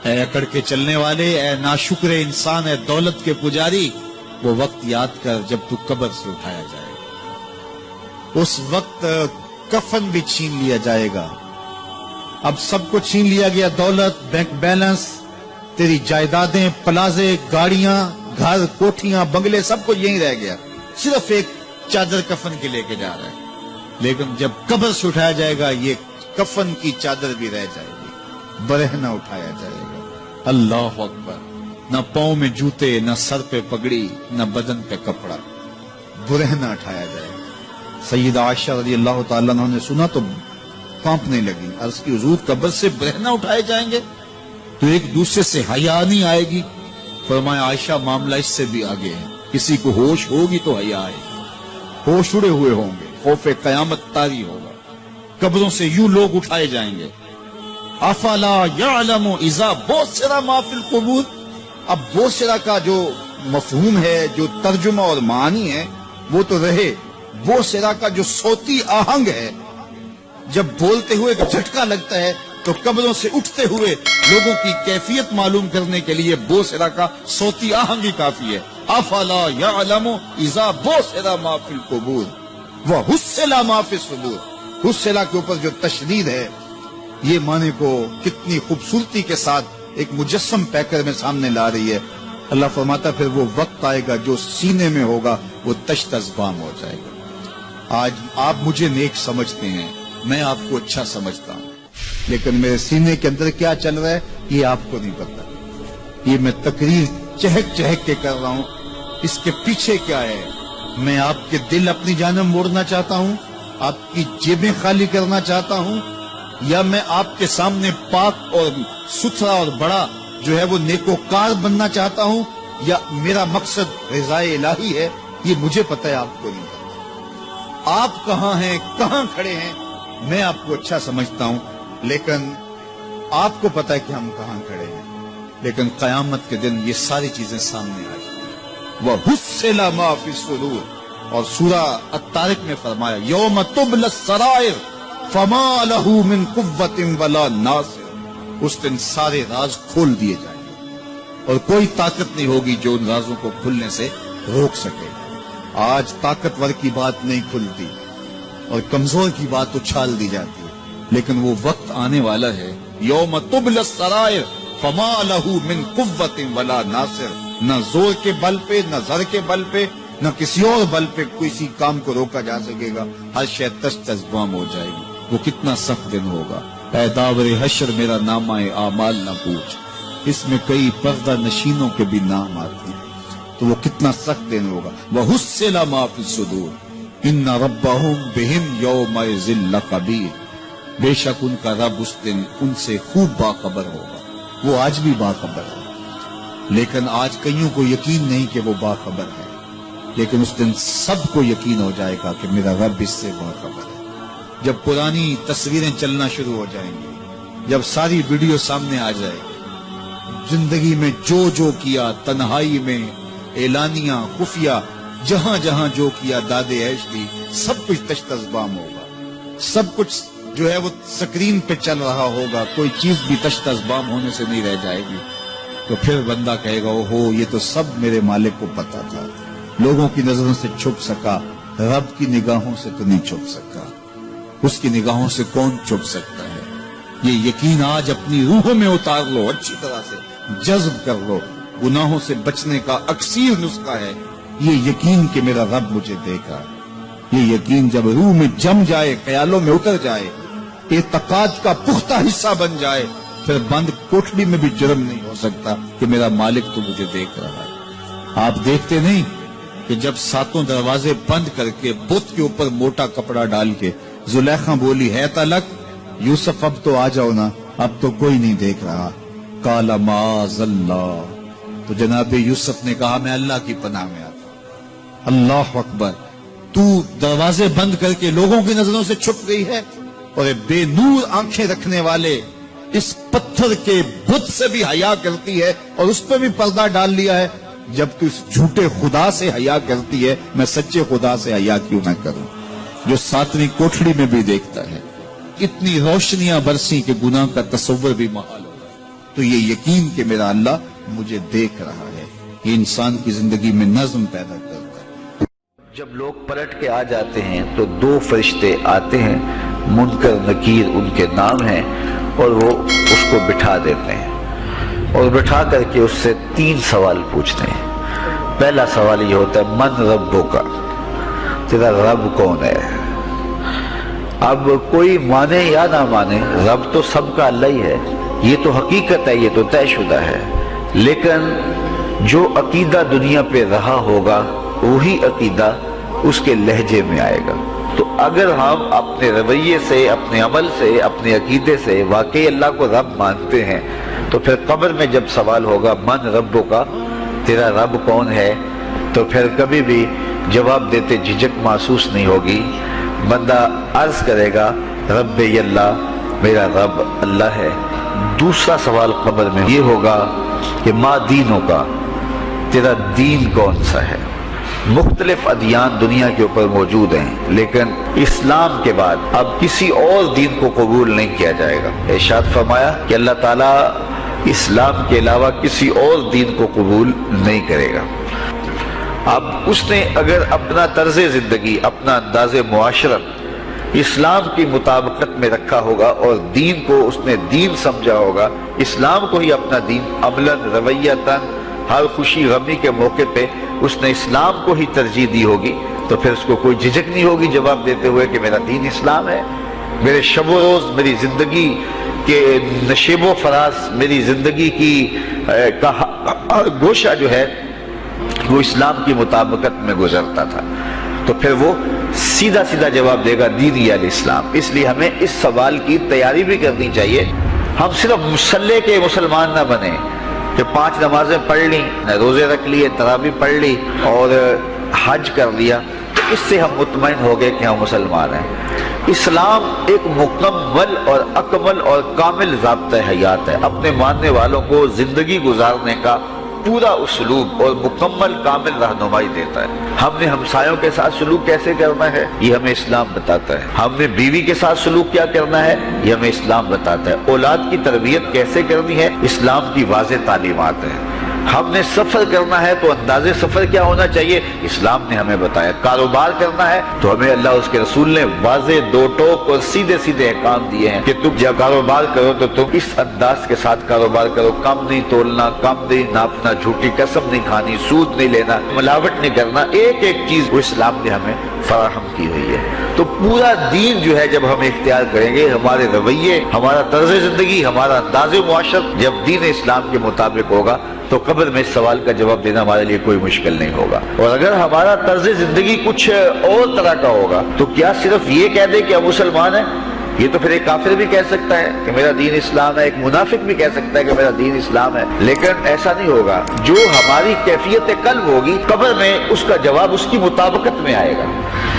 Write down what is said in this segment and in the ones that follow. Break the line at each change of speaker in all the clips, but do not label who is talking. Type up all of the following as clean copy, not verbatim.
اے اکڑ کے چلنے والے، اے ناشکر انسان، اے دولت کے پجاری، وہ وقت یاد کر جب تو قبر سے اٹھایا جائے گا۔ اس وقت کفن بھی چھین لیا جائے گا۔ اب سب کو چھین لیا گیا، دولت، بینک بیلنس، تیری جائیدادیں، پلازے، گاڑیاں، گھر، کوٹھیاں، بنگلے، سب کو یہیں رہ گیا، صرف ایک چادر کفن کے لے کے جا رہا ہے۔ لیکن جب قبر سے اٹھایا جائے گا، یہ کفن کی چادر بھی رہ جائے گی، برہنہ اٹھایا جائے گا۔ اللہ اکبر! نہ پاؤں میں جوتے، نہ سر پہ پگڑی، نہ بدن پہ کپڑا، برہنہ اٹھایا جائے گا۔ سیدہ عائشہ رضی اللہ تعالیٰ عنہ نے سنا تو کانپنے لگی، عرض کی حضور قبر سے برہنہ اٹھائے جائیں گے تو ایک دوسرے سے حیا نہیں آئے گی؟ فرمایا عائشہ معاملہ اس سے بھی آگے ہے، کسی کو ہوش ہوگی تو حیا آئے گی، ہوش اڑے ہوئے ہوں گے، خوف قیامت طاری ہوگا، قبروں سے یوں لوگ اٹھائے جائیں گے۔ افلا یعلم اذا بوسر ما فی القبور، اب بوسرا کا جو مفہوم ہے، جو ترجمہ اور معنی ہے وہ تو رہے، بوسرا کا جو صوتی آہنگ ہے، جب بولتے ہوئے جھٹکا لگتا ہے تو قبروں سے اٹھتے ہوئے لوگوں کی کیفیت معلوم کرنے کے لیے بوسرا کا صوتی آہنگ ہی کافی ہے۔ افلا یعلم اذا بوسر ما فی القبور وحصل ما فی الصدور، حصلہ کے اوپر جو تشدید ہے، یہ معنی کو کتنی خوبصورتی کے ساتھ ایک مجسم پیکر میں سامنے لا رہی ہے۔ اللہ فرماتا پھر وہ وقت آئے گا جو سینے میں ہوگا وہ تشت ازبام ہو جائے گا۔ آج آپ مجھے نیک سمجھتے ہیں، میں آپ کو اچھا سمجھتا ہوں، لیکن میرے سینے کے اندر کیا چل رہا ہے یہ آپ کو نہیں پتا۔ یہ میں تقریر چہک چہک کے کر رہا ہوں، اس کے پیچھے کیا ہے؟ میں آپ کے دل اپنی جانب موڑنا چاہتا ہوں، آپ کی جیبیں خالی کرنا چاہتا ہوں، یا میں آپ کے سامنے پاک اور ستھرا اور بڑا جو ہے وہ نیکوکار بننا چاہتا ہوں، یا میرا مقصد رضائے الہی ہے؟ یہ مجھے پتہ ہے، آپ کو نہیں پتا۔ آپ کہاں ہیں، کہاں کھڑے ہیں، میں آپ کو اچھا سمجھتا ہوں، لیکن آپ کو پتا ہے کہ ہم کہاں کھڑے ہیں۔ لیکن قیامت کے دن یہ ساری چیزیں سامنے آ جائیں گی۔ وَحُصِّلَ مَا فِي الصُّدُورِ، اور سورہ الطارق میں فرمایا یوم تبلی السرائر فما لہ من قوت ولا ناصر، اس دن سارے راز کھول دیے جائیں گے اور کوئی طاقت نہیں ہوگی جو ان رازوں کو کھلنے سے روک سکے۔ آج طاقتور کی بات نہیں کھلتی اور کمزور کی بات اچھال دی جاتی ہے، لیکن وہ وقت آنے والا ہے یوم تبلی السرائر فما لہ من قوت ولا ناصر، نہ زور کے بل پہ، نہ زر کے بل پہ، نہ کسی اور بل پہ کسی کام کو روکا جا سکے گا، ہر شے تشت ازبام ہو جائے گی۔ وہ کتنا سخت دن ہوگا۔ اے داور حشر میرا نامہ اعمال نہ پوچھ، اس میں کئی پردہ نشینوں کے بھی نام آتے ہیں، تو وہ کتنا سخت دن ہوگا۔ وَحُصِّلَ مَا فِي الصُّدُورِ إِنَّ رَبَّهُمْ بِهِمْ يَوْمَئِذٍ لَخَبِيرٌ، بے شک ان کا رب اس دن ان سے خوب باخبر ہوگا۔ وہ آج بھی باخبر ہے، لیکن آج کئیوں کو یقین نہیں کہ وہ باخبر ہے، لیکن اس دن سب کو یقین ہو جائے گا کہ میرا رب اس سے باخبر ہے۔ جب پرانی تصویریں چلنا شروع ہو جائیں گی، جب ساری ویڈیو سامنے آ جائے گی، زندگی میں جو جو کیا، تنہائی میں، اعلانیہ، خفیہ، جہاں جہاں جو کیا، داد عیش دی، سب کچھ تشت ازبام ہوگا، سب کچھ جو ہے وہ سکرین پہ چل رہا ہوگا، کوئی چیز بھی تشت ازبام ہونے سے نہیں رہ جائے گی۔ تو پھر بندہ کہے گا اوہو یہ تو سب میرے مالک کو پتا تھا، لوگوں کی نظروں سے چھپ سکا، رب کی نگاہوں سے تو نہیں چھپ سکا، اس کی نگاہوں سے کون چھپ سکتا ہے؟ یہ یقین آج اپنی روحوں میں اتار لو، اچھی طرح سے جذب کر لو۔ گناہوں سے بچنے کا اکثیر نسخہ ہے یہ یقین کہ میرا رب مجھے دیکھا۔ یہ یقین جب روح میں جم جائے، خیالوں میں اتر جائے، اعتقاد کا پختہ حصہ بن جائے، پھر بند کوٹڑی میں بھی جرم نہیں ہو سکتا کہ میرا مالک تو مجھے دیکھ رہا ہے۔ آپ دیکھتے نہیں کہ جب ساتوں دروازے بند کر کے بت کے اوپر موٹا کپڑا ڈال کے زلیخا بولی ہے تلک، یوسف اب تو آ جاؤ نا، اب تو کوئی نہیں دیکھ رہا، قال معاذ اللہ، تو جناب یوسف نے کہا میں اللہ کی پناہ میں آتا ہوں۔ اللہ اکبر، تو دروازے بند کر کے لوگوں کی نظروں سے چھپ گئی ہے، اور بے نور آنکھیں رکھنے والے اس پتھر کے بت سے بھی حیا کرتی ہے اور اس پہ بھی پردہ ڈال لیا ہے۔ جب تو اس جھوٹے خدا سے حیا کرتی ہے، میں سچے خدا سے حیا کیوں نہ کروں جو ساتویں کوٹھڑی میں بھی دیکھتا ہے۔ اتنی روشنیاں برسی کہ گناہ کا تصور بھی محال ہو۔ تو یہ یقین کہ میرا اللہ مجھے دیکھ رہا ہے، یہ انسان کی زندگی میں نظم پیدا کرتا ہے۔
جب لوگ پلٹ کے آ جاتے ہیں تو دو فرشتے آتے ہیں، منکر نکیر ان کے نام ہیں، اور وہ اس کو بٹھا دیتے ہیں اور بٹھا کر کے اس سے 3 سوال پوچھتے ہیں۔ پہلا سوال یہ ہوتا ہے من ربک، تیرا رب کون ہے؟ اب کوئی مانے یا نہ مانے، رب تو سب کا اللہ ہی ہے، یہ تو حقیقت ہے، یہ تو طے شدہ ہے، لیکن جو عقیدہ دنیا پہ رہا ہوگا وہی عقیدہ اس کے لہجے میں آئے گا۔ تو اگر ہم اپنے رویے سے، اپنے عمل سے، اپنے عقیدے سے واقعی اللہ کو رب مانتے ہیں تو پھر قبر میں جب سوال ہوگا من ربک، تیرا رب کون ہے، تو پھر کبھی بھی جواب دیتے جھجک محسوس نہیں ہوگی۔ بندہ عرض کرے گا رب اللہ، میرا رب اللہ ہے۔ دوسرا سوال قبر میں یہ ہوگا کہ ما دینوں کا، تیرا دین کون سا ہے؟ مختلف ادیان دنیا کے اوپر موجود ہیں، لیکن اسلام کے بعد اب کسی اور دین کو قبول نہیں کیا جائے گا۔ ارشاد فرمایا کہ اللہ تعالیٰ اسلام کے علاوہ کسی اور دین کو قبول نہیں کرے گا۔ اب اس نے اگر اپنا طرز زندگی، اپنا انداز معاشرت اسلام کی مطابقت میں رکھا ہوگا اور دین کو اس نے دین سمجھا ہوگا، اسلام کو ہی اپنا دین، عملاً رویتاً ہر خوشی غمی کے موقع پہ اس نے اسلام کو ہی ترجیح دی ہوگی، تو پھر اس کو کوئی جھجک نہیں ہوگی جواب دیتے ہوئے کہ میرا دین اسلام ہے۔ میرے شب و روز، میری زندگی کے نشیب و فراز، میری زندگی کی ہر گوشہ جو ہے وہ اسلام کی مطابقت میں گزرتا تھا، تو پھر وہ سیدھا سیدھا جواب دے گا دینی الاسلام۔ اس لیے ہمیں اس سوال کی تیاری بھی کرنی چاہیے۔ ہم صرف مسلح کے مسلمان نہ بنیں کہ 5 نمازیں پڑھ لی، روزے رکھ لیے، تراویح پڑھ لی اور حج کر لیا، تو اس سے ہم مطمئن ہو گئے کہ ہم مسلمان ہیں۔ اسلام ایک مکمل اور اکمل اور کامل ضابطہ حیات ہے، اپنے ماننے والوں کو زندگی گزارنے کا پورا اسلوب اور مکمل کامل رہنمائی دیتا ہے۔ ہم نے ہمسایوں کے ساتھ سلوک کیسے کرنا ہے یہ ہمیں اسلام بتاتا ہے، ہم نے بیوی کے ساتھ سلوک کیا کرنا ہے یہ ہمیں اسلام بتاتا ہے، اولاد کی تربیت کیسے کرنی ہے اسلام کی واضح تعلیمات ہیں۔ ہم نے سفر کرنا ہے تو انداز سفر کیا ہونا چاہیے اسلام نے ہمیں بتایا۔ کاروبار کرنا ہے تو ہمیں اللہ اس کے رسول نے واضح 2 ٹوک اور سیدھے سیدھے احکام دیے ہیں کہ تم جب کاروبار کرو تو تم اس انداز کے ساتھ کاروبار کرو، کم نہیں تولنا، کم نہیں ناپنا، جھوٹی قسم نہیں کھانی، سود نہیں لینا، ملاوٹ نہیں کرنا، ایک ایک چیز وہ اسلام نے ہمیں فراہم کی ہوئی ہے۔ تو پورا دین جو ہے جب ہم اختیار کریں گے، ہمارے رویے، ہمارا طرز زندگی، ہمارا انداز معاشرت جب دین اسلام کے مطابق ہوگا تو قبر میں اس سوال کا جواب دینا ہمارے لیے کوئی مشکل نہیں ہوگا۔ اور اگر ہمارا طرز زندگی کچھ اور طرح کا ہوگا تو کیا صرف یہ کہہ دے کہ ہم مسلمان ہیں؟ یہ تو پھر ایک کافر بھی کہہ سکتا ہے کہ میرا دین اسلام ہے، ایک منافق بھی کہہ سکتا ہے کہ میرا دین اسلام ہے، لیکن ایسا نہیں ہوگا۔ جو ہماری کیفیت قلب ہوگی قبر میں اس کا جواب اس کی مطابقت میں آئے گا۔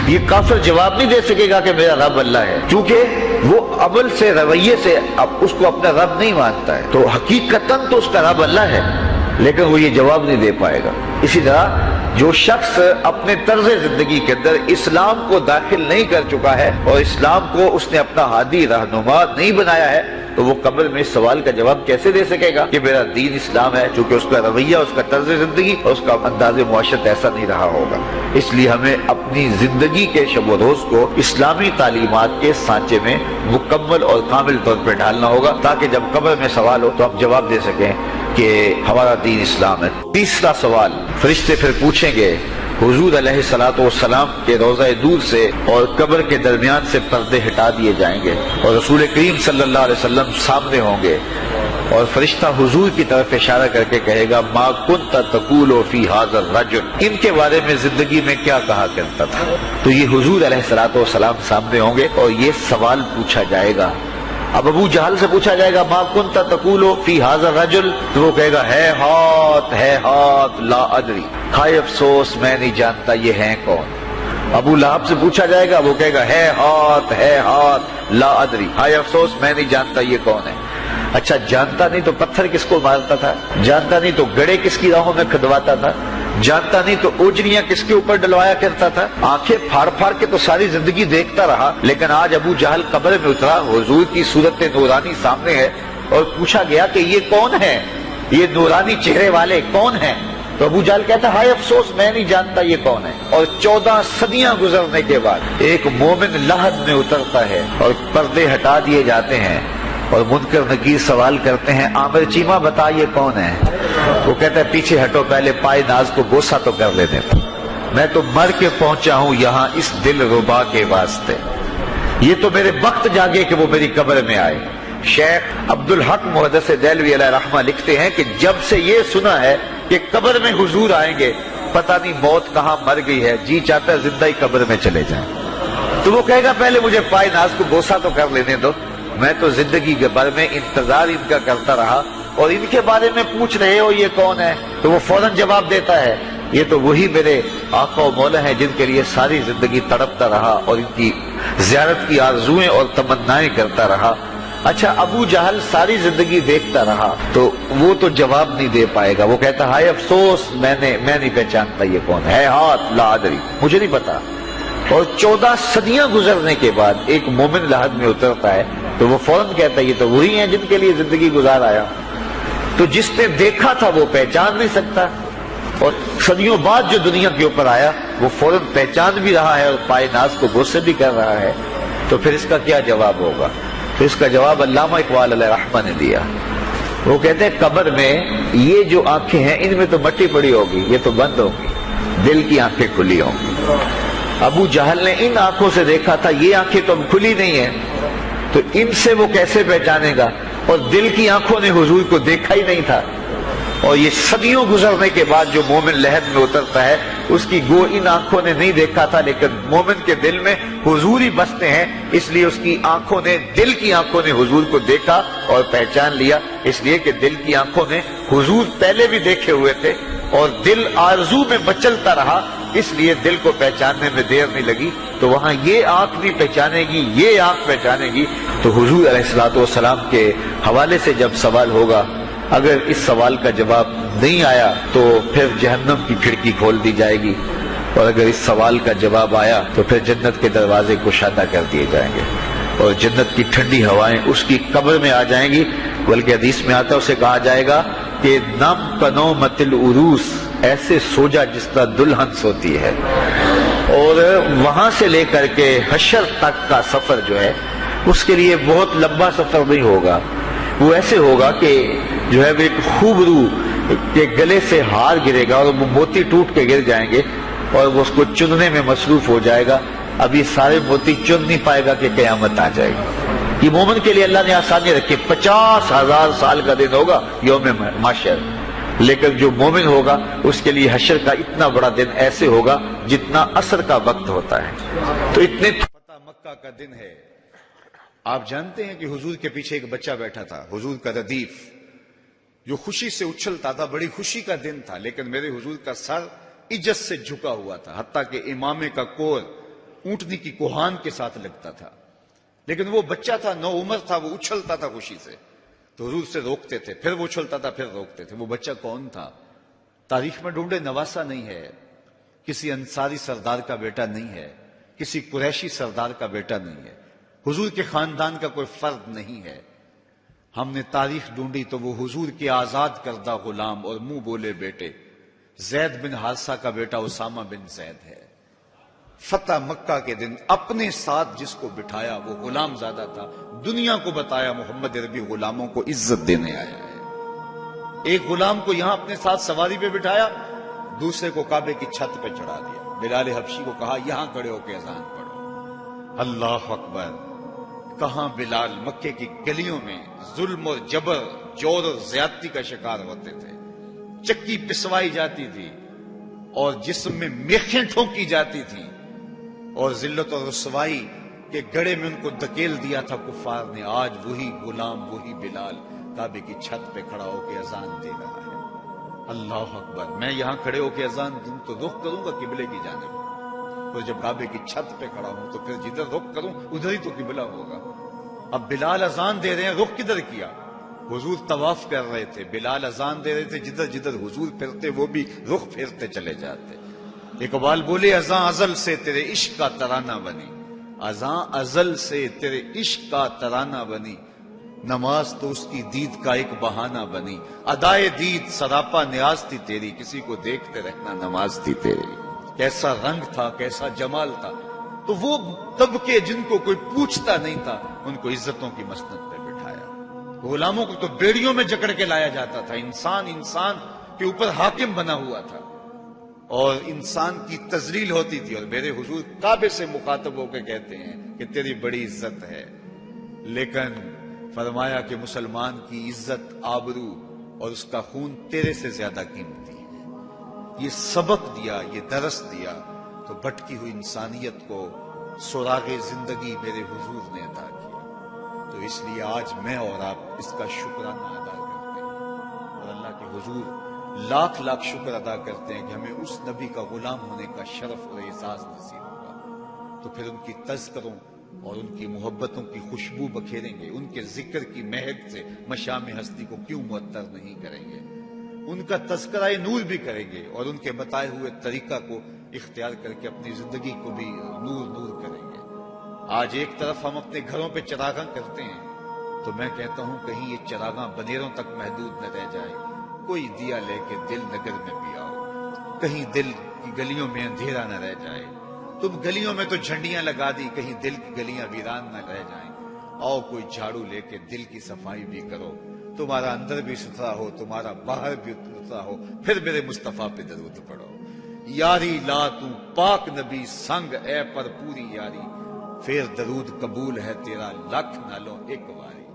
یہ کافر جواب نہیں دے سکے گا کہ میرا رب اللہ ہے، کیونکہ وہ عمل سے، رویے سے اس کو اپنا رب نہیں مانتا ہے، تو حقیقتاً تو اس کا رب اللہ ہے، لیکن وہ یہ جواب نہیں دے پائے گا۔ اسی طرح جو شخص اپنے طرز زندگی کے اندر اسلام کو داخل نہیں کر چکا ہے اور اسلام کو اس نے اپنا ہادی رہنما نہیں بنایا ہے تو وہ قبر میں اس سوال کا جواب کیسے دے سکے گا کہ میرا دین اسلام ہے، چونکہ اس کا رویہ، اس کا طرز زندگی اور اس کا انداز معاشرت ایسا نہیں رہا ہوگا۔ اس لیے ہمیں اپنی زندگی کے شب و روز کو اسلامی تعلیمات کے سانچے میں مکمل اور کامل طور پر ڈالنا ہوگا، تاکہ جب قبر میں سوال ہو تو ہم جواب دے سکیں کہ ہمارا دین اسلام ہے۔ تیسرا سوال فرشتے پھر پوچھیں گے حضور علیہ الصلوۃ والسلام کے روضہ دور سے اور قبر کے درمیان سے پردے ہٹا دیے جائیں گے اور رسول کریم صلی اللہ علیہ وسلم سامنے ہوں گے، اور فرشتہ حضور کی طرف اشارہ کر کے کہے گا ما کنت تقول فی ھذا الرجل، ان کے بارے میں زندگی میں کیا کہا کرتا تھا۔ تو یہ حضور علیہ الصلوۃ والسلام سامنے ہوں گے اور یہ سوال پوچھا جائے گا۔ اب ابو جہل سے پوچھا جائے گا ما کنت تقول فی ھذا الرجل، تو وہ کہے گا ہے ہاتھ لا ادری، ہائے افسوس میں نہیں جانتا یہ ہیں کون۔ ابو لہب سے پوچھا جائے گا، وہ کہے گا ہے ہاتھ لا ادری، ہائے افسوس میں نہیں جانتا یہ کون ہے۔ اچھا جانتا نہیں تو پتھر کس کو مارتا تھا، جانتا نہیں تو گڑے کس کی راہوں میں کھدواتا تھا، جانتا نہیں تو اوجریاں کس کے اوپر ڈلوایا کرتا تھا، آنکھیں پھاڑ پھاڑ کے تو ساری زندگی دیکھتا رہا، لیکن آج ابو جہل قبر میں اترا، حضور کی صورت نورانی سامنے ہے، اور پوچھا گیا کہ یہ کون ہے، یہ نورانی چہرے والے کون ہیں؟ تو ابو جہل کہتا ہے ہائے افسوس میں نہیں جانتا یہ کون ہے۔ اور 14 صدیاں گزرنے کے بعد ایک مومن لحد میں اترتا ہے اور پردے ہٹا دیے جاتے ہیں اور منکر نکیر سوال کرتے ہیں عامر چیمہ بتا یہ کون ہے؟ وہ کہتا ہے پیچھے ہٹو، پہلے پائے ناز کو بوسہ تو کر لینے دو، میں تو مر کے پہنچا ہوں یہاں اس دل ربا کے واسطے، یہ تو میرے وقت جاگے کہ وہ میری قبر میں آئے۔ شیخ عبدالحق محدث دہلوی علیہ رحمہ لکھتے ہیں کہ جب سے یہ سنا ہے کہ قبر میں حضور آئیں گے، پتہ نہیں موت کہاں مر گئی ہے، جی چاہتا ہے زندہ ہی قبر میں چلے جائیں۔ تو وہ کہے گا پہلے مجھے پائے ناز کو بوسہ تو کر لینے دو، میں تو زندگی کے بھر میں انتظار ان کا کرتا رہا اور ان کے بارے میں پوچھ رہے ہو یہ کون ہے؟ تو وہ فوراً جواب دیتا ہے یہ تو وہی میرے آقا و مولا ہیں جن کے لیے ساری زندگی تڑپتا رہا اور ان کی زیارت کی آرزوئیں اور تمنائیں کرتا رہا۔ اچھا ابو جہل ساری زندگی دیکھتا رہا تو وہ تو جواب نہیں دے پائے گا، وہ کہتا ہائے افسوس میں نہیں پہچانتا یہ کون ہے، ہاتھ لا ادری مجھے نہیں پتا۔ اور 14 صدیاں گزرنے کے بعد ایک مومن لحد میں اترتا ہے تو وہ فوراً کہتا ہے یہ تو وہی ہیں جن کے لیے زندگی گزار آیا۔ تو جس نے دیکھا تھا وہ پہچان نہیں سکتا، اور صدیوں بعد جو دنیا کے اوپر آیا وہ فوراً پہچان بھی رہا ہے اور پائے ناز کو بوسے بھی کر رہا ہے۔ تو پھر اس کا کیا جواب ہوگا؟ تو اس کا جواب علامہ اقبال علیہ رحمہ نے دیا۔ وہ کہتے ہیں قبر میں یہ جو آنکھیں ہیں ان میں تو مٹی پڑی ہوگی، یہ تو بند ہوگی، دل کی آنکھیں کھلی ہوں گی۔ ابو جہل نے ان آنکھوں سے دیکھا تھا، یہ آنکھیں تو اب کھلی نہیں ہیں، تو ان سے وہ کیسے پہچانے گا؟ اور دل کی آنکھوں نے حضور کو دیکھا ہی نہیں تھا۔ اور یہ صدیوں گزرنے کے بعد جو مومن لحد میں اترتا ہے اس کی گو ان آنکھوں نے نہیں دیکھا تھا، لیکن مومن کے دل میں حضور ہی بستے ہیں، اس لیے اس کی آنکھوں نے، دل کی آنکھوں نے حضور کو دیکھا اور پہچان لیا، اس لیے کہ دل کی آنکھوں نے حضور پہلے بھی دیکھے ہوئے تھے اور دل آرزو میں مچلتا رہا، اس لیے دل کو پہچاننے میں دیر نہیں لگی۔ تو وہاں یہ آنکھ بھی پہچانے گی، یہ آنکھ پہچانے گی۔ تو حضور علیہ الصلوۃ والسلام کے حوالے سے جب سوال ہوگا، اگر اس سوال کا جواب نہیں آیا تو پھر جہنم کی کھڑکی کھول دی جائے گی، اور اگر اس سوال کا جواب آیا تو پھر جنت کے دروازے کشادہ کر دیے جائیں گے اور جنت کی ٹھنڈی ہوائیں اس کی قبر میں آ جائیں گی۔ بلکہ حدیث میں آتا ہے اسے کہا جائے گا کہ نم کنومت العروس، ایسے سو جا جس طرح دلہن سوتی ہے۔ اور وہاں سے لے کر کے حشر تک کا سفر جو ہے اس کے لیے بہت لمبا سفر نہیں ہوگا، وہ ایسے ہوگا کہ جو ہے وہ ایک خوبرو کے گلے سے ہار گرے گا اور وہ موتی ٹوٹ کے گر جائیں گے اور وہ اس کو چننے میں مصروف ہو جائے گا۔ اب یہ سارے موتی چن نہیں پائے گا کہ قیامت آ جائے گی۔ یہ مومن کے لیے اللہ نے آسانی رکھی، 50,000 سال کا دن ہوگا یوم محشر، لیکن جو مومن ہوگا اس کے لیے حشر کا اتنا بڑا دن ایسے ہوگا جتنا عصر کا وقت ہوتا ہے۔ تو اتنے
فتح مکہ کا دن ہے۔ آپ جانتے ہیں کہ حضور کے پیچھے ایک بچہ بیٹھا تھا، حضور کا ردیف، جو خوشی سے اچھلتا تھا، بڑی خوشی کا دن تھا، لیکن میرے حضور کا سر عجز سے جھکا ہوا تھا، حتیٰ کہ امامے کا کور اونٹنی کی کوہان کے ساتھ لگتا تھا، لیکن وہ بچہ تھا، نو عمر تھا، وہ اچھلتا تھا خوشی سے، تو حضور سے روکتے تھے، پھر وہ اچھلتا تھا، پھر روکتے تھے۔ وہ بچہ کون تھا؟ تاریخ میں ڈھونڈے، نواسا نہیں ہے، کسی انصاری سردار کا بیٹا نہیں ہے، کسی قریشی سردار کا بیٹا نہیں ہے، حضور کے خاندان کا کوئی فرد نہیں ہے۔ ہم نے تاریخ ڈھونڈی تو وہ حضور کے آزاد کردہ غلام اور منہ بولے بیٹے زید بن حارثہ کا بیٹا اسامہ بن زید ہے۔ فتح مکہ کے دن اپنے ساتھ جس کو بٹھایا وہ غلام زادہ تھا، دنیا کو بتایا محمد عربی غلاموں کو عزت دینے آیا ہے۔ ایک غلام کو یہاں اپنے ساتھ سواری پہ بٹھایا، دوسرے کو کعبے کی چھت پہ چڑھا دیا۔ بلال حبشی کو کہا یہاں کھڑے ہو کے اذان پڑھو۔ اللہ اکبر! کہاں بلال مکے کی گلیوں میں ظلم اور جبر، جور اور زیادتی کا شکار ہوتے تھے، چکی پسوائی جاتی تھی اور جسم میں میخیں ٹھونکی جاتی تھیں، اور ذلت اور رسوائی کے گڑھے میں ان کو دھکیل دیا تھا کفار نے۔ آج وہی غلام، وہی بلال کعبے کی چھت پہ کھڑا ہو کے اذان دے رہا ہے۔ اللہ اکبر! میں یہاں کھڑے ہو کے اذان دوں تو رخ کروں گا قبلے کی جانب، اور جب کعبے کی چھت پہ کھڑا ہوں تو پھر جدھر رخ کروں ادھر ہی تو قبلہ ہوگا۔ اب بلال اذان دے رہے ہیں، رخ کدھر کیا؟ حضور طواف کر رہے تھے، بلال اذان دے رہے تھے، جدھر جدھر حضور پھرتے وہ بھی رخ پھرتے چلے جاتے۔ اقبال بولے اذان ازل سے تیرے عشق کا ترانہ بنی، اذان ازل سے تیرے عشق کا ترانہ بنی، نماز تو اس کی دید کا ایک بہانہ بنی، ادائے دید سراپا نیاز تھی تیری، کسی کو دیکھتے رہنا نماز تھی تیری۔ کیسا رنگ تھا، کیسا جمال تھا، تو وہ طبقے جن کو کوئی پوچھتا نہیں تھا ان کو عزتوں کی مسند پہ بٹھایا۔ غلاموں کو تو بیڑیوں میں جکڑ کے لایا جاتا تھا، انسان کے اوپر حاکم بنا ہوا تھا اور انسان کی تذلیل ہوتی تھی، اور میرے حضور کعبے سے مخاطب ہو کے کہتے ہیں کہ تیری بڑی عزت ہے، لیکن فرمایا کہ مسلمان کی عزت، آبرو اور اس کا خون تیرے سے زیادہ قیمتی ہے۔ یہ سبق دیا، یہ درس دیا تو بھٹکی ہوئی انسانیت کو سراغ زندگی میرے حضور نے عطا کیا۔ تو اس لیے آج میں اور آپ اس کا شکرانہ ادا کرتے ہیں اور اللہ کے حضور لاکھ لاکھ شکر ادا کرتے ہیں کہ ہمیں اس نبی کا غلام ہونے کا شرف اور اعزاز نصیب ہوگا۔ تو پھر ان کی تذکروں اور ان کی محبتوں کی خوشبو بکھیریں گے، ان کے ذکر کی مہک سے مشام ہستی کو کیوں معطر نہیں کریں گے، ان کا تذکرہ نور بھی کریں گے اور ان کے بتائے ہوئے طریقہ کو اختیار کر کے اپنی زندگی کو بھی نور نور کریں گے۔ آج ایک طرف ہم اپنے گھروں پہ چراغاں کرتے ہیں تو میں کہتا ہوں کہیں یہ چراغاں بنیروں تک محدود نہ رہ جائے، کوئی دیا لے کے دل نگر میں بھی آؤ، کہیں دل کی گلیوں میں اندھیرا نہ رہ جائے۔ تم گلیوں میں تو جھنڈیاں لگا دی، کہیں دل کی گلیاں ویران نہ رہ جائیں۔ آؤ کوئی جھاڑو لے کے دل کی صفائی بھی کرو، تمہارا اندر بھی ستھرا ہو، تمہارا باہر بھی ستھرا ہو، پھر میرے مصطفیٰ پہ درود پڑھو۔ یاری لا تو پاک نبی سنگ اے پر پوری یاری، پھر درود قبول ہے تیرا لکھ نالوں ایک واری۔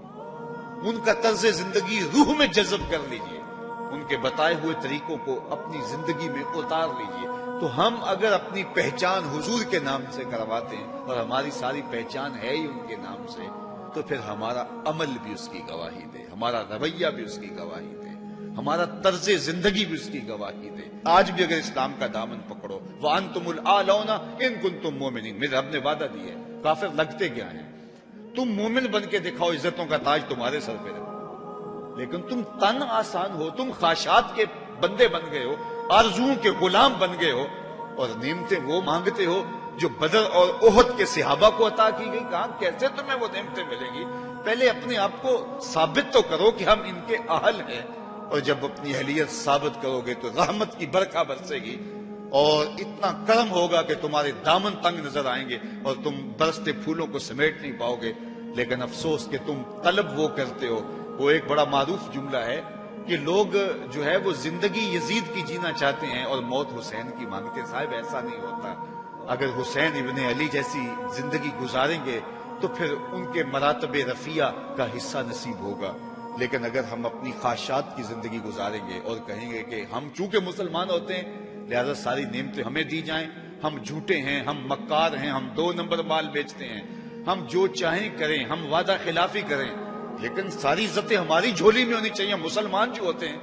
ان کا طرز زندگی روح میں جذب کر لیجئے، ان کے بتائے ہوئے طریقوں کو اپنی زندگی میں اتار لیجئے۔ تو ہم اگر اپنی پہچان حضور کے نام سے کرواتے ہیں اور ہماری ساری پہچان ہے ہی ان کے نام سے، تو پھر ہمارا عمل بھی اس کی گواہی دے، ہمارا رویہ بھی اس کی گواہی دے، ہمارا طرز زندگی بھی اس کی گواہی دے۔ آج بھی اگر اسلام کا دامن پکڑو، وَأَنْتُمُ الْأَعْلَوْنَ إِن كُنتُم مُؤْمِنِينَ، میرے رب نے وعدہ دیا ہے، کافر لگتے کیا ہیں، تم مومن بن کے دکھاؤ، عزتوں کا تاج تمہارے سر پہ رکھو، لیکن تم تن آسان ہو، تم خواہشات کے بندے بن گئے ہو، آرزوؤں کے غلام بن گئے ہو، اور نعمتیں وہ مانگتے ہو جو بدر اور احد کے صحابہ کو عطا کی گئی۔ کہاں کیسے تمہیں وہ نعمتیں ملیں گی؟ پہلے اپنے آپ کو ثابت تو کرو کہ ہم ان کے اہل ہیں، اور جب اپنی اہلیت ثابت کرو گے تو رحمت کی برکھا برسے گی اور اتنا کرم ہوگا کہ تمہارے دامن تنگ نظر آئیں گے اور تم برستے پھولوں کو سمیٹ نہیں پاؤ گے۔ لیکن افسوس کہ تم طلب وہ کرتے ہو، وہ ایک بڑا معروف جملہ ہے کہ لوگ جو ہے وہ زندگی یزید کی جینا چاہتے ہیں اور موت حسین کی مانگتے ہیں۔ صاحب ایسا نہیں ہوتا، اگر حسین ابن علی جیسی زندگی گزاریں گے تو پھر ان کے مراتب رفیع کا حصہ نصیب ہوگا، لیکن اگر ہم اپنی خواہشات کی زندگی گزاریں گے اور کہیں گے کہ ہم چونکہ مسلمان ہوتے ہیں لہذا ساری نعمتیں ہمیں دی جائیں، ہم جھوٹے ہیں، ہم مکار ہیں، ہم 2 نمبر مال بیچتے ہیں، ہم جو چاہیں کریں، ہم وعدہ خلافی کریں، لیکن ساری عزتیں ہماری جھولی میں ہونی چاہیے، مسلمان جو ہوتے ہیں،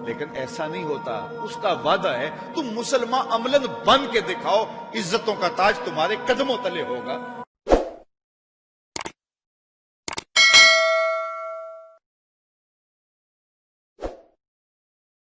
لیکن ایسا نہیں ہوتا۔ اس کا وعدہ ہے تم مسلمان عملاً بن کے دکھاؤ، عزتوں کا تاج تمہارے قدموں تلے ہوگا۔